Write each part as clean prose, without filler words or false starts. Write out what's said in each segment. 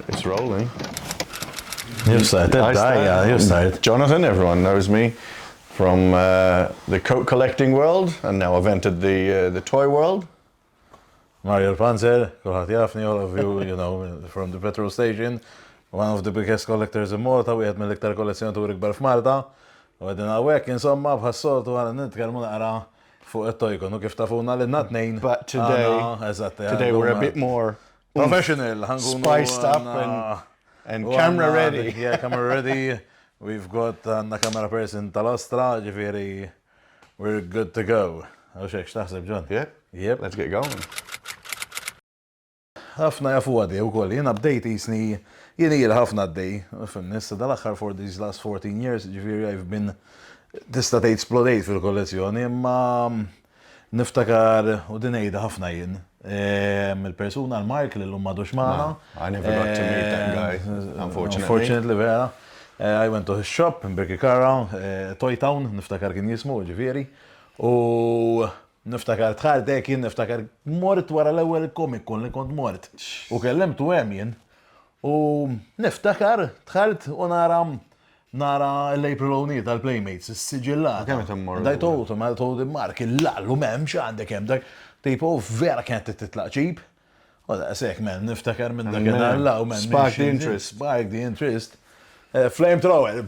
It's rolling. You started, you started. Jonathan, everyone knows me from the coat collecting world, and now I've entered the toy world. Mario il-Panzer, kulħadd jafni, all of you, you know, from the petrol station. One of the biggest collectors in Malta, wieħed mill-iktar kollezzjonaturi kbar f'Malta. U għedin għawek, insomma, bħas-soltu għana nitkellmu naqra fuq it-Toycon, u kif tafuna l-natnejn. But today we're a bit more professional, spiced up and camera ready. Yeah, camera ready. We've got a camera person tal-Ostra, ġifieri, we're good to go. Għaw xek, xtaħseb, John? Yep, let's get going. Ħafna jafu għaddi u koll, jena bdejt jisni, jena ħafna għaddi, nissa dal-axħar for these last 14 years, ġifiri I've been, tista tgħid splodejt fil-kollezzjoni, imma niftakar u dinejda ħafna jien. Il-persuna l-Mark li l-lum madux maħna. I never got to meet that guy, unfortunately. Unfortunately, vera. I went to his shop in Birkikara, Toytown, niftakar kien jismu, ġifiri. U niftakar tħalt jien niftakar mort wara l-ewwel comic con li kont mort. U kellemtu hemm jien. U niftakar tħalt u nara l-April O'Neil tal-Playmates, is-siġillat. Kemm immorru. Dajtu Mark il-lallu m'hemmx għandek hemm dak tipo vera kienet titlaq ċib. U daqshekk men niftakar minn dak il-law men. Spark the interest. Spark the interest. Flamethrower.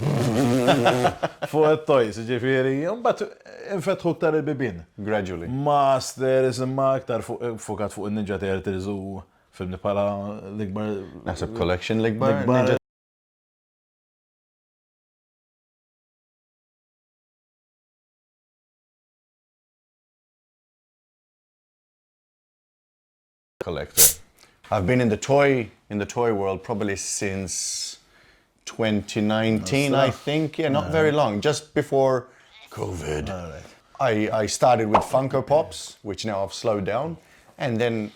Fuq it-toys, ġifieri, mbagħad infetħu aktar il-bibien. Gradually. Masters imma aktar fukat fuq in-Ninja Turtles u filmni bħala l-ikbar. Naħseb collection l-ikbar. Collector. I've been in the toy world probably since 2019, I think. Yeah, not very long, just before COVID. I started with Funko Pops, which now I've slowed down. And then,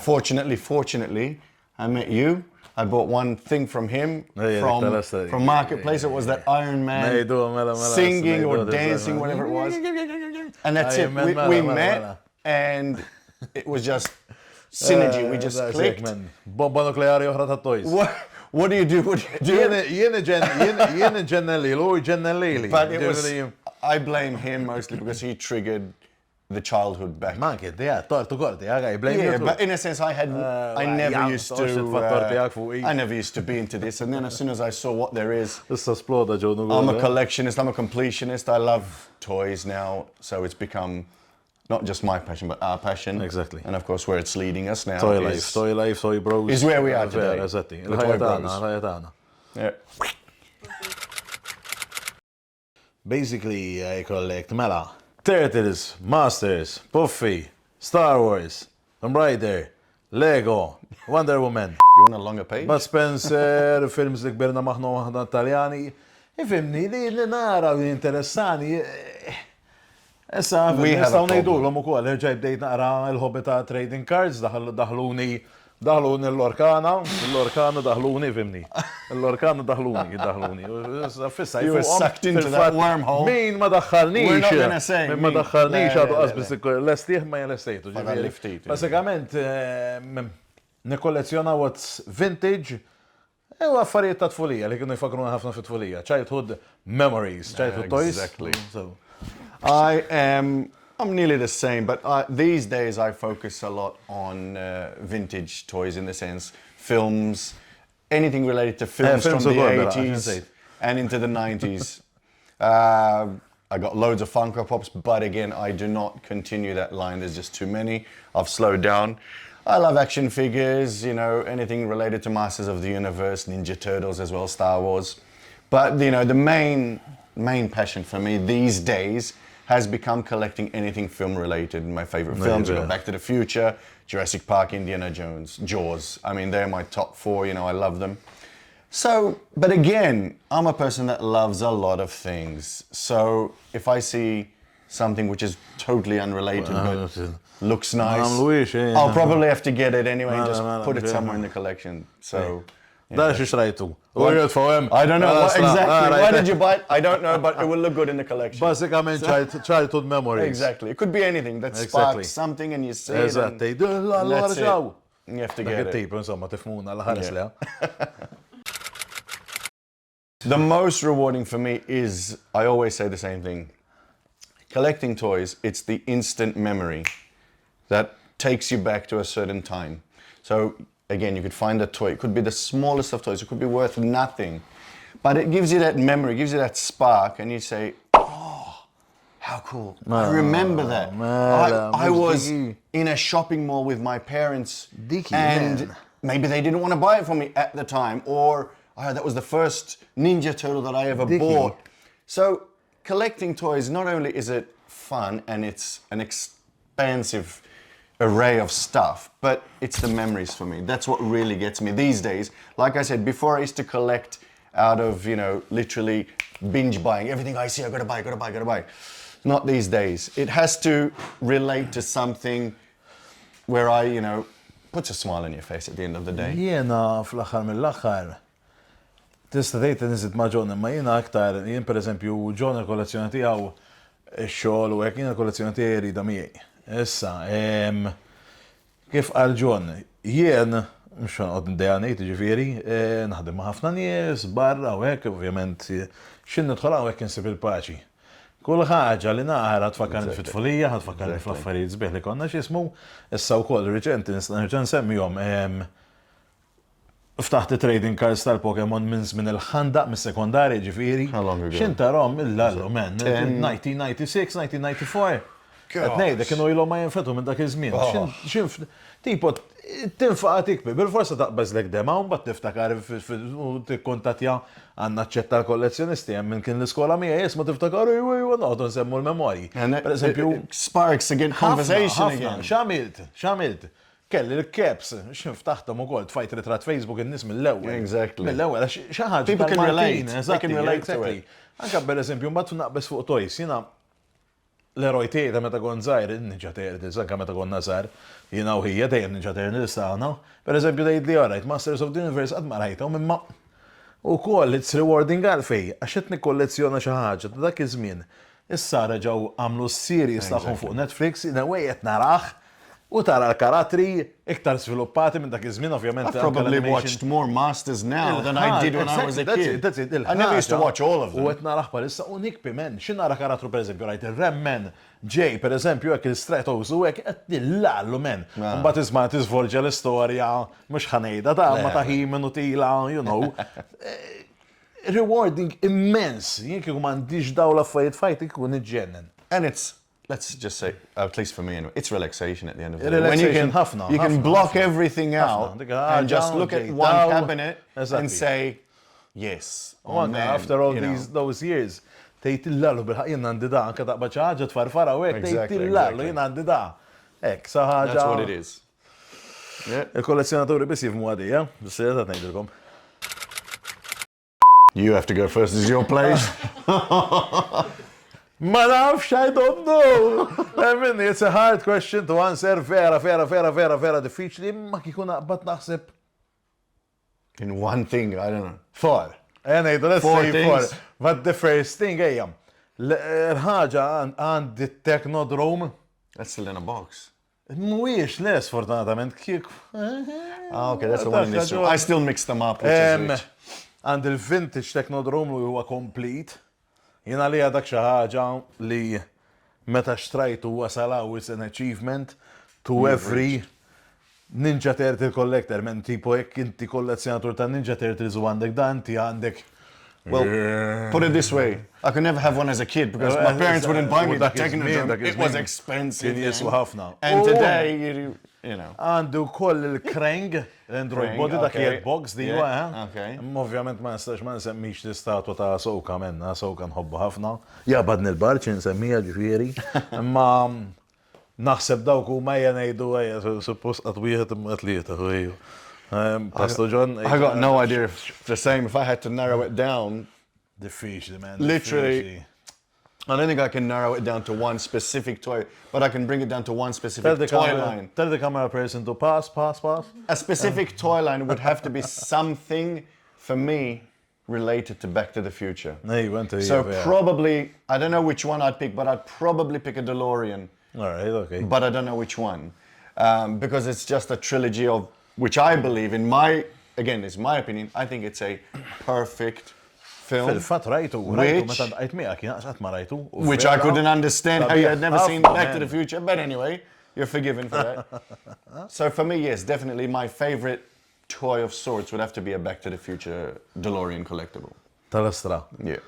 fortunately, I met you. I bought one thing from him, from Marketplace. It was that Iron Man singing or dancing, whatever it was. And that's it. We met, and it was just synergy. We just clicked. Bomba nukleari oħra ta' toys. What do you do? Jiena ġennelli, u ġennelli. But it was, I blame him mostly because he triggered the childhood back. Manki, tortu korti, I blame you. Yeah, but in a sense, I never used to be into this. And then as soon as I saw what there is, I'm a collectionist, I'm a completionist. I love toys now, so it's become not just my passion, but our passion. Exactly. And of course, where it's leading us now Toy life, toy bros. Is where we are today. Eżatti. The toy bros. Yeah. Basically, I collect Mela, Turtles, Masters, Puffy, Star Wars, Tomb Raider, Lego, Wonder Woman. You want a longer page? Bud Spencer, films li kbirna maħna waħda Taljani. Ifimni li nara li interessani. Issa, nistaw ngħidulhom ukoll, ġej bdejt naqra l-hobby ta' trading cards, daħluni l-Lorcana daħluni fimni. L-Lorcana daħluni. Fissa, you were sucked into that wormhole. Min ma daħħalnix. We're not gonna say. Min ma daħħalnix għadu qasbis l-estieħ ma jelestejtu. Basikament, nikollezzjona what's vintage, u affarijiet ta' tfulija li kienu jfakruna ħafna fit tfulija. Childhood memories, childhood toys. Exactly. I'm nearly the same, but these days I focus a lot on vintage toys in the sense, films, anything related to films from the 80s and into the 90s. I got loads of Funko Pops, but again, I do not continue that line. There's just too many. I've slowed down. I love action figures, you know, anything related to Masters of the Universe, Ninja Turtles as well, Star Wars. But, you know, the main passion for me these days has become collecting anything film related. My favorite films are Back to the Future, Jurassic Park, Indiana Jones, Jaws. I mean, they're my top four, you know, I love them. So, but again, I'm a person that loves a lot of things. So if I see something which is totally unrelated but looks nice, I'll probably have to get it anyway and just put it somewhere in the collection. So. That's just right too. I don't know exactly. Why did you buy it? I don't know, but it will look good in the collection. Basically, childhood memories. Exactly. It could be anything that sparks something and you see it. Exactly. You have to Dak get it. it-tip, insomma, tifmuna l-ħares leha. The most rewarding for me is, I always say the same thing. Collecting toys, it's the instant memory that takes you back to a certain time. So again, you could find a toy. It could be the smallest of toys. It could be worth nothing. But it gives you that memory, it gives you that spark, and you say, oh, how cool. I remember that. I was in a shopping mall with my parents, and maybe they didn't want to buy it for me at the time, or that was the first Ninja Turtle that I ever bought. So collecting toys, not only is it fun and it's an expansive array of stuff, but it's the memories for me. That's what really gets me these days. Like I said, before I used to collect out of, literally binge buying. Everything I see, I gotta buy. Not these days. It has to relate to something where I, puts a smile on your face at the end of the day. Jiena fl-aħħar mill-aħħar. Tista' tgħid niżid ma' John, imma jiena aktar, jien pereżempju John il-kollezzjoni tiegħu x-xogħol u hekk jien il-kollezzjoni tiegħi rida miegħi. Issa, kif qal John, jien mhux ħanqod ndejjanejt ġifieri, naħdem ma' ħafna nies barra u hekk, ovvjament x'in nidħol hawnhekk insib il-paċi. Kull ħaġa li naħar ħatfakkarni fit-tfulija, ħatfakkarni fl-affarijiet sbieħ li konna x'ismu, issa wkoll riċenti nista' nerġa' nsemmihom ftaħt trading cards tal-Pokemon minn żmien il-ħandaq mis-sekondarja ġifieri. X'intarhom il-lallu man, 1996, 1994. Qed ngħidlek kienu ilhom ma jinfetu minn dak iż-żmien. Tipo tinfaqa tikbi, bil-forsa taqbeżlek dema u mbagħad tiftakar u tikkuntattja għandna ċċetta l-kollezzjonisti hemm minn kien l-iskola miegħi isma' tiftakar noqgħdu nsemmu l-memorji. Pereżempju, sparks again conversation again. X'għamilt? Kelli l-caps, x'inftaħthom ukoll tfajt ritratt Facebook in-nies mill-ewwel. Exactly. Mill-ewwel xi ħaġa. People can relate. They can relate to it. Anke pereżempju mbagħad naqbes fuq toys, jiena l-eroj tiegħi ta' meta kont żgħir, in-Ninja Turtles, anke meta konna żgħar, jiena u hija dejjem Ninja Turtles tagħna. Pereżempju tgħidli alright, Masters of the Universe qatt ma rajthom imma ukoll it's rewarding għalfejn għax qed nikkollezzjona xi ħaġa ta' dak iż-żmien. Issa reġgħu għamlu s-series tagħhom fuq Netflix, in a way qed narah u tara l-karattri iktar sviluppati minn dak iż-żmien ovvjament. I've probably watched more Masters now than I did when I was a kid. That's it. I never used to watch all of them. U qed naraħ palissa u nikbi men, xi nara karattru pereżempju rajt ir-Remmen, Jay pereżempju hekk il-Stratos u hekk qed nillallu men. Mbagħad isma' tiżvolġa l-istorja mhux ħanejda ta' ma ta' ħimen u tila, rewarding immens. Jien kieku m'għandix daw l-affarijiet fajt ikun iġġennen. And let's just say, at least for me anyway, it's relaxation at the end of the day. Relaxation, you can block everything out and just look at one cabinet and say, yes. After all those years, tgħid illallu bil-ħaq jien għandi da, anke taqbad xi ħaġa tfarfara u hekk tgħid illallu jien għandi da. Hekk sa ħaġa. That's what it is. Il-kollezzjonaturi biss jifhmu għadija, biss qed ngħidilkom. You have to go first. This is your place. Ma nafx, I don't know. I mean, it's a hard question to answer. Vera diffiċli, ma kikun aqbad naħseb. In one thing, I don't know. Four. Let's say four. things. But the first thing, l-ħaġa għandi Technodrome. That's still in a box. Mhuwiex le sfortunatament kieku. Okay, that's the one in this room. I still mix them up, which is which. Għandi il-vintage Technodrome li huwa complete. Jena li għadak xaħġa li meta xtrajtu wasalaw it's an achievement to every Ninja Turtle collector. Men tipo jekk inti kollezzjonatur ta' Ninja Turtles u għandek dan, ti għandek. Well, put it this way. I could never have one as a kid because my parents wouldn't buy me the Technodrome. It was expensive. And today, Għandu koll il-Krang, l-Android body dak box di ovvjament ma nistax ma nsemmix l-istatwa ta' Ahsoka menna, Ahsoka nħobbu ħafna. Jabadni l-barċ nsemmija ġifieri, imma naħseb dawk huma ngħidu suppost qatt wieħed imma tlieta ħejju. Pastor John. I got no idea if the same. If I had to narrow it down, difficile, man. Literally, I don't think I can narrow it down to one specific toy, but I can bring it down to one specific toy line. Tell the camera person to pass. A specific toy line would have to be something, for me, related to Back to the Future. So probably, I don't know which one I'd pick, but I'd probably pick a DeLorean. All right, okay. But I don't know which one. because it's just a trilogy of, which I believe, again, it's my opinion, I think it's a perfect film. Fil-fatt rajtu, meta għajt miegħek jien qatt ma rajtu. Which I couldn't understand how you had never seen Back to the Future, but anyway, you're forgiven for that. So for me, yes, definitely my favorite toy of sorts would have to be a Back to the Future DeLorean collectible. Tal-istra. Yeah.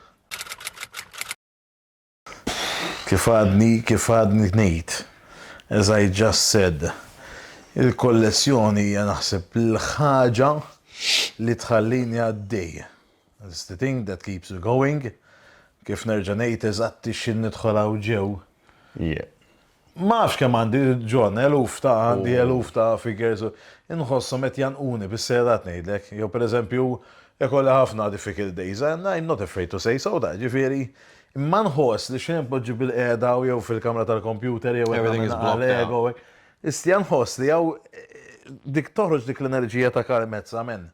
Kif għadni ngħid, as I just said, il-kollezzjoni hija naħseb l-ħaġa li tħallini għaddej. It's the thing that keeps you going. Kif nerġa' ngħid eżatti x'in nidħol hawn ġew. Yeah. Ma nafx kemm għandi John, għandi eluf ta' figures. Inħossom qed janquni bis-sedat ngħidlek. Jew pereżempju ikolli ħafna difficult days and I'm not afraid to say so da, ġifieri. Imma nħoss li xejn poġġi bil-qiegħda jew fil-kamra tal-kompjuter jew everything is blocked out. Istja nħoss li jew dik toħroġ dik l-enerġija ta' Karmezza men.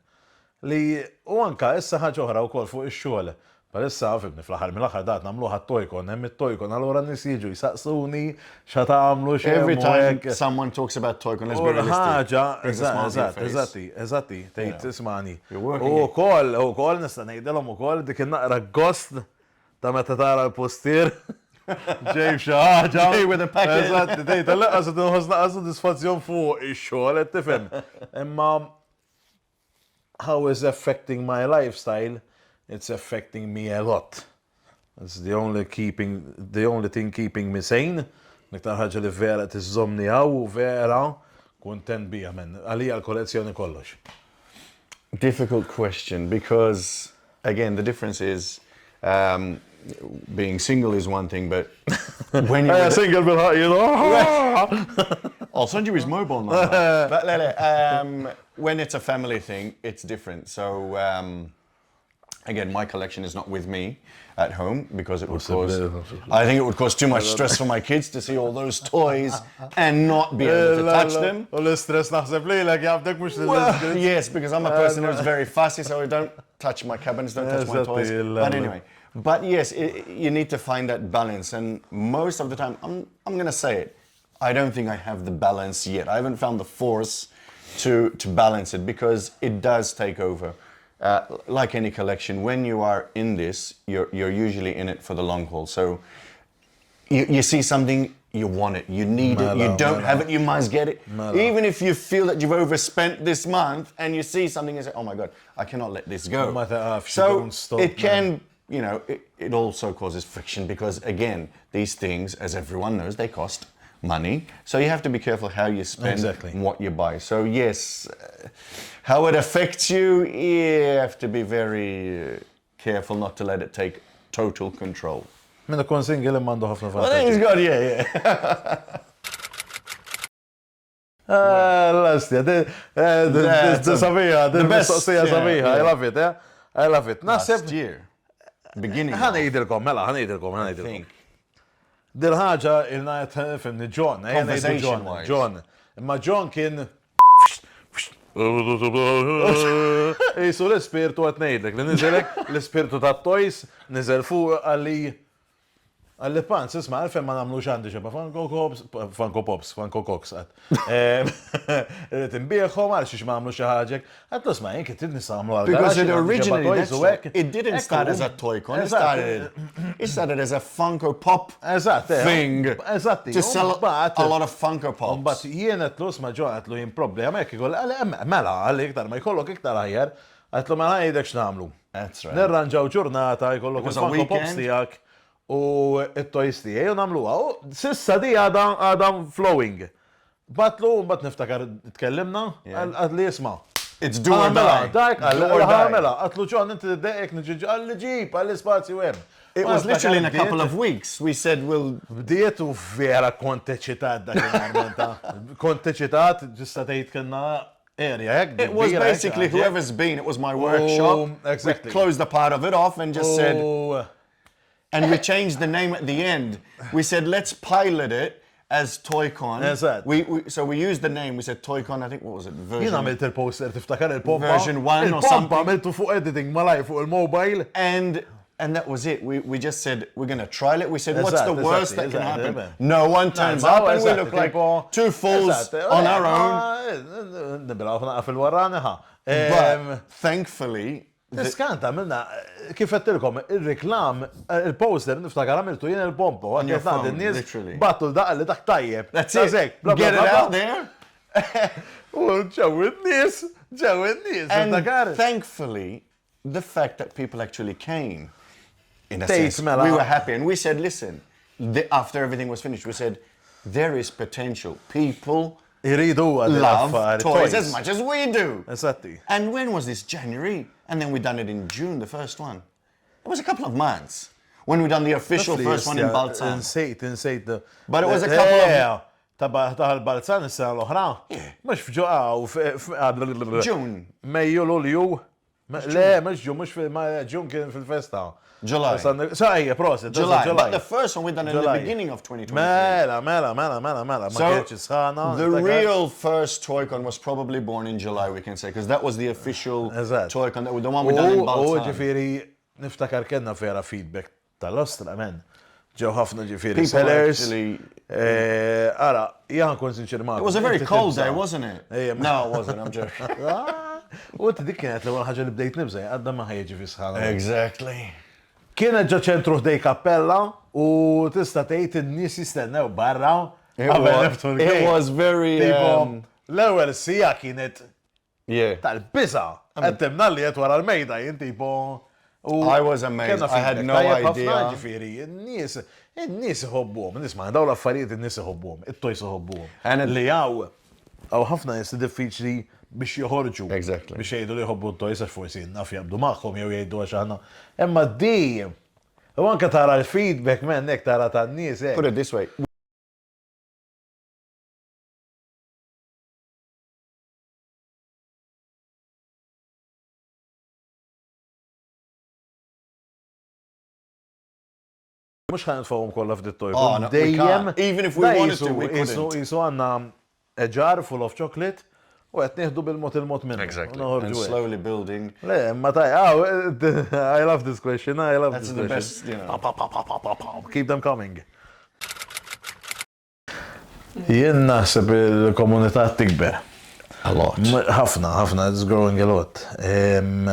Li u anka issa ħaġa oħra wkoll fuq ix-xogħol. Palissa fibni fl-aħħar mill-aħħar dat nagħmluha t-Toycon, hemm it-Toycon, allura nies jiġu jsaqsuni x'a tagħmlu Every time someone talks about Toycon, let's be realistic. Eżatti, tgħid tismani. U wkoll nista' ngħidilhom ukoll dik in-naqra gost ta' meta tara l-postier. Ġej xi ħaġa. Ġej with a package. Eżatti, tgħid laqas tinħoss naqas sodisfazzjon fuq ix-xogħol qed tifhem. Imma how is affecting my lifestyle? It's affecting me a lot. It's the only thing keeping me sane. Niktar ħaġa li vera tiżżommni hawn u vera kuntent biha men. Għalija l-kollezzjoni kollox. Difficult question because again the difference is being single is one thing, but when you're single bil-ħaq, you know. I'll send you his mobile number. But when it's a family thing, it's different. So again, my collection is not with me at home because it would I think it would cause too much stress for my kids to see all those toys and not be able to touch them. Yes, because I'm a person who's very fussy, so I don't touch my cabinets, don't touch my toys. But anyway, but yes, you need to find that balance, and most of the time, I'm going to say it, I don't think I have the balance yet. I haven't found the force to balance it because it does take over. Like any collection, when you are in this, you're usually in it for the long haul. So you see something, you want it, you need it, you don't have it, you must get it. Even if you feel that you've overspent this month and you see something and say, oh my God, I cannot let this go. So it can, you know, it also causes friction because again, these things, as everyone knows, they cost money. So you have to be careful how you spend and what you buy. So yes, how it affects you, you have to be very careful not to let it take total control. Minna kon single immandu ħafna vantaġġi. Well, he's got, yeah. L-astja, d-sabiħa, d-mistoqsija sabiħa, I love it, yeah? I love it. Last year, beginning. ħanajdilkom, ħanajdilkom. Dil-ħaġa il-najt fimni John, John. Imma John kien Jisu l-ispirtu għat nejdlek, li nizelek l-ispirtu ta' toys, nizel fuq għalli pants, isma' għalfem ma namlu xandi xeba, Funko Pops għat. Timbiħom għal xiex ma namlu xaħġek, għat l-isma' jien kittid nisamlu għal because it originally, it didn't start as a Toycon, it started as a Funko Pop thing to sell a lot of Funko Pops. But jien għatlu isma' ġo għatlu jien problema, jek jgħol, mela, għalli iktar ma jkollok iktar ħajjar, għatlu ma ħajdek x'namlu. Nirranġaw ġurnata, jkollok il-Funko Pops tijak, u it-toys tijaj, u namluwa, u sissa di għadam flowing. Batlu, bat niftakar tkellimna, għadli jisma. It's do or die. Dajk, għamela, għatlu ġon, inti d-dejk nġiġi, għalli ġib, għalli spazju għem. It was literally in a couple of weeks. We said we'll... Bdiet u vera konteċitat dak konteċitat, ġista tejt kena area. It was basically whoever's been, it was my workshop. Exactly. We closed the part of it off and just said... And we changed the name at the end. We said, let's pilot it as Toycon. So we used the name. We said Toycon, I think, what was it? Jina għamilt il-poster, tiftakar il-pompa. Version 1 or something. Il-pompa għamiltu fuq editing malaj fuq il-mobile. And And that was it. We just said, we're going to trial it. We said, what's the worst that can happen? man. No one turns up and we look like two fools on our own. But thankfully, Diskant għamilna, kif għattilkom, il-reklam, il-poster, niftakar għamiltu jien il-pompo, għakjet naħd il-nis, battu l-daqqa li dak tajjeb. That's it. Get it out there. U ġew il-nis, And thankfully, the fact that people actually came, in a sense, we were happy. And we said, listen, after everything was finished, we said, there is potential. People love toys as much as we do. Esatti. And when was this? January? And then we done it in June, the first one. It was a couple of months when we done the official first one in Malta. Insejt. But it was a couple of... Taħal Balzan is-sena l-oħra? Mux f'Ġun. June. Mejju Lulju. Le, mux Ġun, mux Ġun kien fil-festa. July. Sajja, proset. July. But the first one we done in the beginning of 2023. Mela. So, the real first Toycon was probably born in July, we can say, because that was the official Toycon, the one we done in Balzan. Ġifiri, niftakar kena vera feedback tal-ostra, men. Ġew ħafna ġifiri sellers. Ara, jgħan kon sinċer ma' It was a very cold day, wasn't it? No, it wasn't, I'm joking. U dik kienet l-ewwel ħaġa li bdejt nibżej, għadda ma ħajġi fi sħana. Exactly. Kienet ġo ċentru ħdej kappella u tista' tgħid in-nies jistennew barra. It was very... L-ewwel sija kienet tal-biża. Qed timnalli qed wara l-mejda jien tipo. I was amazed. I had no idea. In-nies iħobbuhom, nisma' dawn l-affarijiet in-nies iħobbuhom, it-tojs iħobbuhom. Li hawn ħafna nies diffiċli biex joħorġu. Exactly. Biex jgħidu li jħobbu t-tojs għax forsi naf jabdu magħhom jew jgħidu għax aħna. Imma di, u anke tara l-feedback mennek tara tan-nies. Put it this way. Mux ħan nfawum kolla f'dit Toycon. Dejjem. Even if we wanted to, we couldn't. Jisu għanna jar full of chocolate u għet nieħdu bil-mot minnu. Exactly. And slowly building. Le, ma taj, I love this question, That's the best, you know. Keep them coming. Jien naħseb il-komunità tikber. A lot. Ħafna, it's growing a lot. In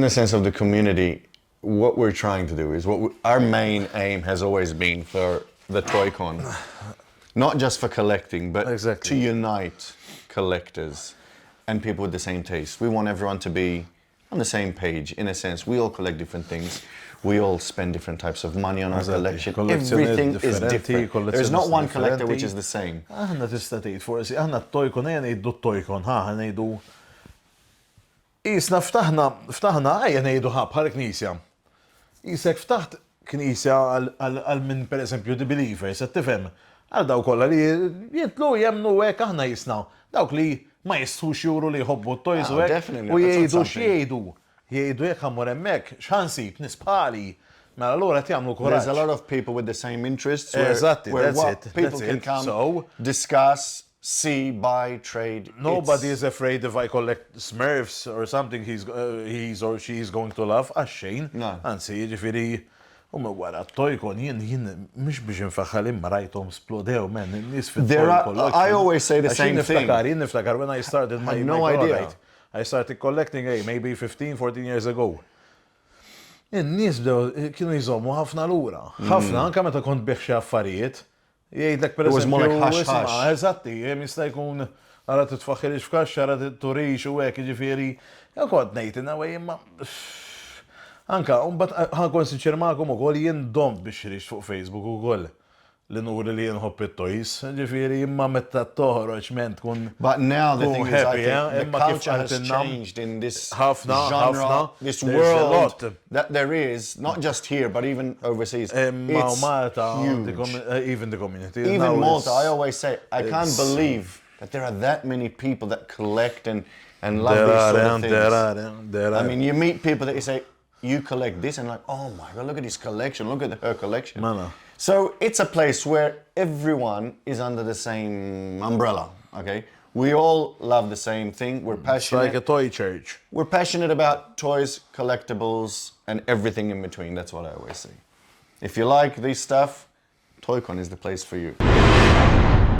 the sense of the community, what we're trying to do is our main aim has always been for the Toycon, not just for collecting, but to unite collectors and people with the same taste. We want everyone to be on the same page, in a sense. We all collect different things. We all spend different types of money on our collection. Everything is different. There's not one collector which is the same. Aħna tista' tgħid forsi aħna t-Toycon ngħidu t-Toycon, ngħidu isna ftaħna ejja ngħidu bħal knisja. Isek ftaħt knisja għal minn per esempio The Believers, tifhem, għal daw kollha li jitlu jemnu hekk aħna jisnaw. Dawk li ma jistux juru li jħobbu t-tojs u hekk u jgħidu x'jgħidu. Jgħidu jekk ħammur hemmhekk x'ħansib nispali. Mela allura qed jagħmlu kuraġġ. There's a lot of people with the same interests where people can come, discuss, see, buy, trade. Nobody is afraid if I collect Smurfs or something he's or she's going to love. Għaxxejn. Anzi, jiġifieri wara t-Toycon jien mhux biex infaħħal imma rajthom splodew man, nies fit-Toycon. I always say the same thing. Niftakar when I started my idea. I started collecting maybe 15, 14 years ago. In-nies bdew kienu jżommu ħafna lura. Ħafna anke meta kont bieħ xi affarijiet. Jgħidlek per eżempju, eżatti, jista' jkun ara titfaħħilix f'kaxxa, ara turix u hekk jiġifieri. Kont ngħid inawej imma anke mbagħad ħankun sinċer magħkom ukoll jien domt biex xrix fuq Facebook ukoll li nuri li jinħobb it-toys. Ġifieri imma meta toħroġ ment tkun. But now the thing is, I think the culture has changed in this genre, this world that there is, not just here, but even overseas. It's Malta, huge. Even the community. Even Malta, I always say, I can't believe that there are that many people that collect and love these sort of things. I mean, you meet people that you say, you collect this, and like, oh my God, look at his collection, look at her collection. So it's a place where everyone is under the same umbrella, okay? We all love the same thing. We're It's passionate. like a toy church. We're passionate about toys, collectibles, and everything in between. That's what I always say. If you like this stuff, Toycon is the place for you.